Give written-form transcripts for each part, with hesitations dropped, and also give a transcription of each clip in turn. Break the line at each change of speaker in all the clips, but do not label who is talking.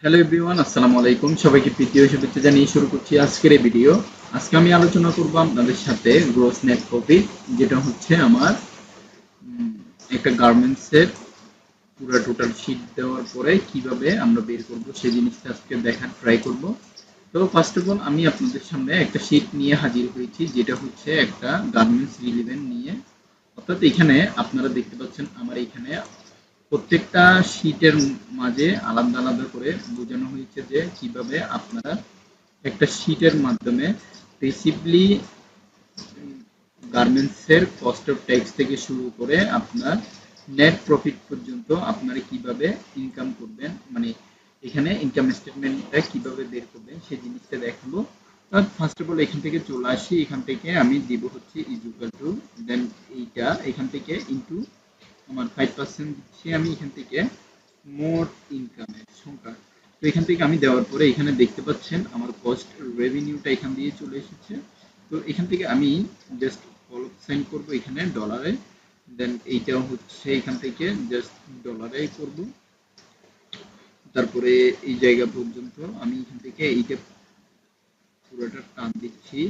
Hello everyone, আসসালামু আলাইকুম। সবাইকে প্রীতি ও শুভেচ্ছা জানিয়ে শুরু করছি আজকের এই ভিডিও। আজকে আমি আলোচনা করব আপনাদের সাথে গ্রোস নেট প্রফিট, যেটা হচ্ছে আমার একটা গার্মেন্টসের পুরো টোটাল শীট দেওয়ার পরে কিভাবে আমরা বের করব সেই জিনিসটা আজকে দেখার ট্রাই করব। তো ফার্স্ট অফ অল আমি আপনাদের সামনে একটা শীট নিয়ে হাজির হয়েছি, যেটা হচ্ছে একটা গার্মেন্টস রিলিভেন্ট নিয়ে। অর্থাৎ এখানে আপনারা দেখতে পাচ্ছেন আমার এখানে প্রত্যেকটা শীটের মাঝে আলাদা আলাদা করে বোঝানো হয়েছে যে কিভাবে আপনারা একটা শীটের মাধ্যমে বেসিকলি গার্মেন্টসের কস্ট অফ ট্যাক্স থেকে শুরু করে আপনার নেট প্রফিট পর্যন্ত আপনারা কিভাবে ইনকাম করবেন, মানে এখানে ইনকাম স্টেটমেন্টটা কিভাবে বের করবেন সেই জিনিসটা দেখাবো। ফার্স্ট অফ অল এখান থেকে চলে আসি, এখান থেকে আমি দিব হচ্ছে ইজ ইকুয়াল টু, দেন এইটা এখান থেকে ইনটু আমার 5% দিচ্ছি আমি এখান থেকে মোট ইনকামের সংখ্যা। তো এখান থেকে আমি দেওয়ার পরে এখানে দেখতে পাচ্ছেন আমার কস্ট রেভিনিউটা এখান দিয়ে চলে এসেছে। তো এখান থেকে আমি জাস্ট কলম সাইন করব এখানে ডলারে, দেন এইটাও হচ্ছে এখান থেকে জাস্ট ডলারে করব। তারপরে এই জায়গা পর্যন্ত আমি এখান থেকে এইটা পুরোটা টান দিচ্ছি।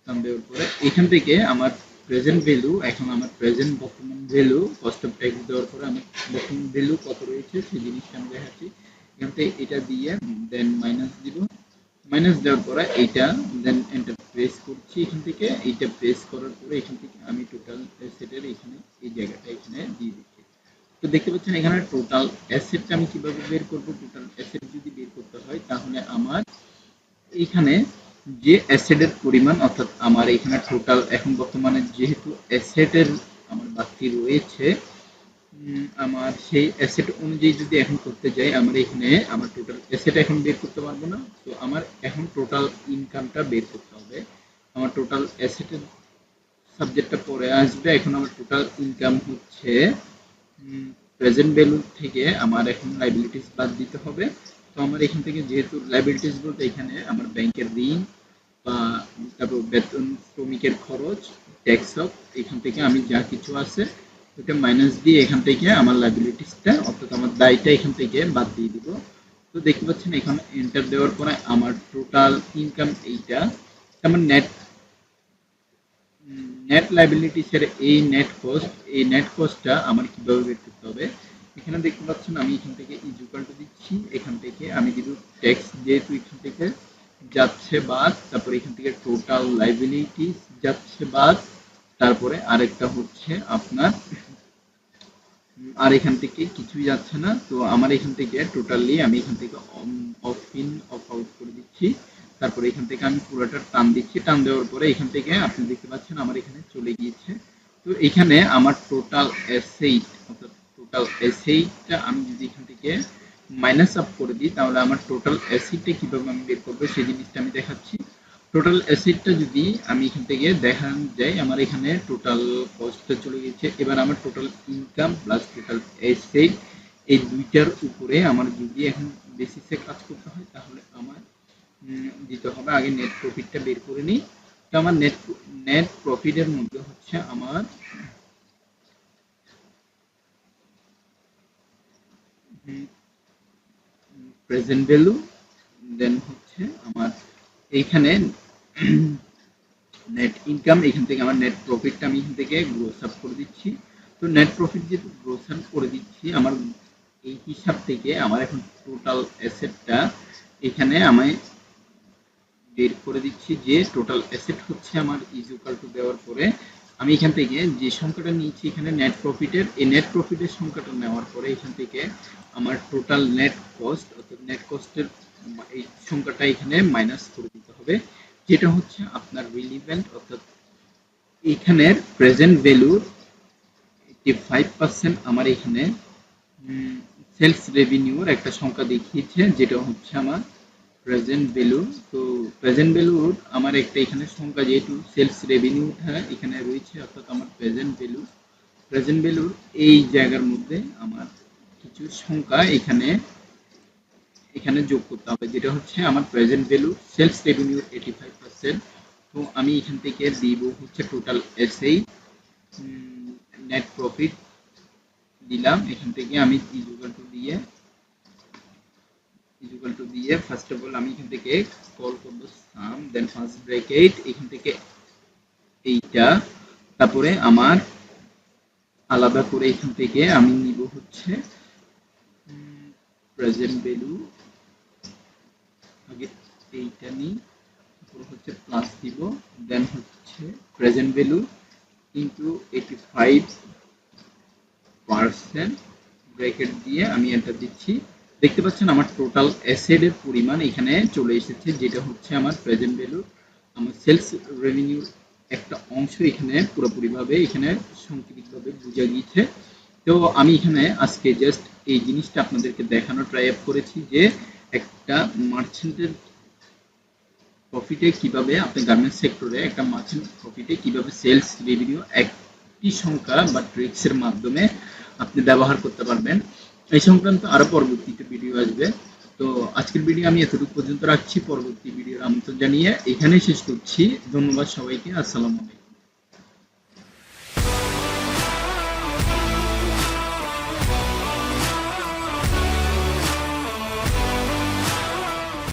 টান দেওয়ার পরে এখান থেকে আমার প্রেজেন্ট ভ্যালু, এখন আমার প্রেজেন্ট বর্তমান ভ্যালু কস্ট অফ ট্যাক্স দেওয়ার পরে আমার বর্তমান ভ্যালু কত রয়েছে সেই জিনিসটা আমি দেখাচ্ছি। এখান থেকে এটা দিয়ে দেন মাইনাস দিব, মাইনাস দেওয়ার পরে এইটা দেন এন্টার প্রেস করছি। এখান থেকে এইটা প্রেস করার পরে এখান থেকে আমি টোটাল অ্যাসেটের এখানে এই জায়গাটা এখানে দিয়ে দিচ্ছি। তো দেখতে পাচ্ছেন এখানে টোটাল অ্যাসেটটা আমি কিভাবে বের করব। টোটাল অ্যাসেট যদি বের করতে হয় তাহলে আমার এইখানে যে অ্যাসেটের পরিমাণ, অর্থাৎ আমার এখানে টোটাল এখন বর্তমানে যেহেতু অ্যাসেটের আমার বাড়তি রয়েছে, আমার সেই অ্যাসেট অনুযায়ী যদি এখন করতে যাই, আমার এখানে আমার টোটাল অ্যাসেট এখন বের করতে পারবো না। তো আমার এখন টোটাল ইনকামটা বের করতে হবে। আমার টোটাল অ্যাসেটের সাবজেক্টটা পরে আসবে। এখন আমার টোটাল ইনকাম হচ্ছে প্রেজেন্ট ভ্যালু থেকে আমার এখন লাইবিলিটিস বাদ দিতে হবে। তো আমার এখান থেকে যেহেতু লাইবিলিটিস বলতে এখানে আমার ব্যাংকের ঋণ বা তারপর বেতন, শ্রমিকের খরচ, ট্যাক্স অফ, এখান থেকে আমি যা কিছু আছে ওটা মাইনাস দিয়ে এখান থেকে আমার লাইবিলিটিসটা অর্থাৎ আমার দায়টা এখান থেকে বাদ দিয়ে দিব। তো দেখতে পাচ্ছেন এখানে এন্টার দেওয়ার পরে আমার টোটাল ইনকাম এইটা, আমার নেট নেট লাইবিলিটিসের এই নেট কস্টটা আমার কিভাবে বের করতে হবে। এখানে দেখতে পাচ্ছেন আমি এখান থেকে ইজ ইকুয়াল টু দিচ্ছি, এখান থেকে আমি দিব ট্যাক্স যেহেতু এখান থেকে যাচ্ছে বাদ, তারপরে এখান থেকে টোটাল লাইবিলিটিস যাচ্ছে বাদ, তারপরে আরেকটা হচ্ছে আপনার আর এখান থেকে কিছুই যাচ্ছে না। তো আমার এখান থেকে টোটালি আমি এখান থেকে অফ ইন অফ আউট করে দিচ্ছি। তারপরে এখান থেকে আমি পুরোটা টান দিচ্ছি, টান দেওয়ার পরে এখান থেকে আপনি দেখতে পাচ্ছেন আমার এখানে চলে গিয়েছে। তো এখানে আমার টোটাল অ্যাসেট, অর্থাৎ টোটাল অ্যাসেটটা আমি যদি এখান থেকে মাইনাস আপ করে দিই তাহলে আমার টোটাল অ্যাসেটটা কিভাবে আমি বের করবো সেই জিনিসটা আমি দেখাচ্ছি। টোটাল অ্যাসেটটা যদি আমি এখান থেকে দেখান যাই, আমার এখানে টোটাল কস্টটা চলে গেছে। এবার আমার total income plus total asset এই দুইটার উপরে আমার যদি এখন বেসিসে কাজ করতে হয় তাহলে আমার দিতে হবে। আগে নেট প্রফিটটা বের করে নিই। তো আমার নেট প্রফিটের মধ্যে হচ্ছে আমার প্রেজেন্ট ভ্যালু, দেন হচ্ছে আমার এইখানে নেট ইনকাম, এখান থেকে আমার নেট প্রফিটটা আমি এখান থেকে গ্রোস আপ করে দিচ্ছি। তো নেট প্রফিট যেহেতু গ্রোস আপ করে দিচ্ছি, আমার এই হিসাব থেকে আমার এখন টোটাল অ্যাসেটটা এখানে আমি বের করে দিচ্ছি যে টোটাল অ্যাসেট হচ্ছে আমার ইজ ইকুয়াল টু দেওয়ার পরে আমি এখান থেকে যে সংখ্যাটা নিয়েছি এখানে নেট প্রফিটের, এই নেট প্রফিটের সংখ্যাটা নেওয়ার পরে এখান থেকে আমার টোটাল নেট কস্ট, অর্থাৎ নেট কস্টের এই সংখ্যাটা এখানে মাইনাস করে দিতে হবে, যেটা হচ্ছে আপনার রিলিভেন্ট, অর্থাৎ এখানের প্রেজেন্ট ভ্যালুর 85% আমার এখানে সেলস রেভিনিউর একটা সংখ্যা দেখিয়েছে, যেটা হচ্ছে আমার প্রেজেন্ট ভ্যালু। তো প্রেজেন্ট ভ্যালুর আমার একটা এখানে সংখ্যা, যেহেতু সেলস রেভিনিউটা এখানে রয়েছে, অর্থাৎ আমার প্রেজেন্ট ভ্যালুর এই জায়গার মধ্যে আমার কিছু সংখ্যা এখানে এখানে যোগ করতে হবে, যেটা হচ্ছে আমার প্রেজেন্ট ভ্যালু সেলস রেভিনিউর 85%। তো আমি এখান থেকে দিব হচ্ছে টোটাল এসএই নেট প্রফিট দিলাম। এখান থেকে আমি ইকুয়াল টু দিয়ে ফার্স্ট অফ অল আমি এখান থেকে কল করব সাম, দেন ফার্স্ট ব্র্যাকেট, এখান থেকে এইটা, তারপরে আমার আলাদা করে এখান থেকে আমি নিব হচ্ছে প্রেজেন্ট ভ্যালু, আগে এইটা নিই, তারপর হচ্ছে প্লাস দিব, দেন হচ্ছে প্রেজেন্ট ভ্যালু ইনটু 85% ব্র্যাকেট দিয়ে আমি এন্টার দিচ্ছি। দেখতে পাচ্ছেন আমার টোটাল অ্যাসেট এর পরিমাণ এখানে চলে এসেছে, যেটা হচ্ছে আমার প্রেজেন্ট ভ্যালু, আমার সেলস রেভিনিউ একটা অংশ এখানে পুরোপুরিভাবে এখানে সংক্ষিপ্তভাবে বোঝা গিয়েছে। তো আমি এখানে আজকে জাস্ট এই জিনিসটা আপনাদেরকে দেখানোর ট্রাই আপ করেছি যে একটা মার্চেন্টের প্রফিটে কিভাবে আপনি গার্মেন্টস সেক্টরে একটা মার্চেন্ট প্রফিটে কিভাবে সেলস রেভিনিউ একটি সংখ্যা বা ট্রিক্স এর মাধ্যমে আপনি ব্যবহার করতে পারবেন। এই সংক্রান্ত আরো পরবর্তীতে ভিডিও আসবে। তো আজকের ভিডিও আমি এতটুকু পর্যন্ত রাখছি, পরবর্তী ভিডিওর আমন্ত্রণ জানিয়ে এখানেই শেষ করছি। ধন্যবাদ সবাইকে, আসসালামু আলাইকুম।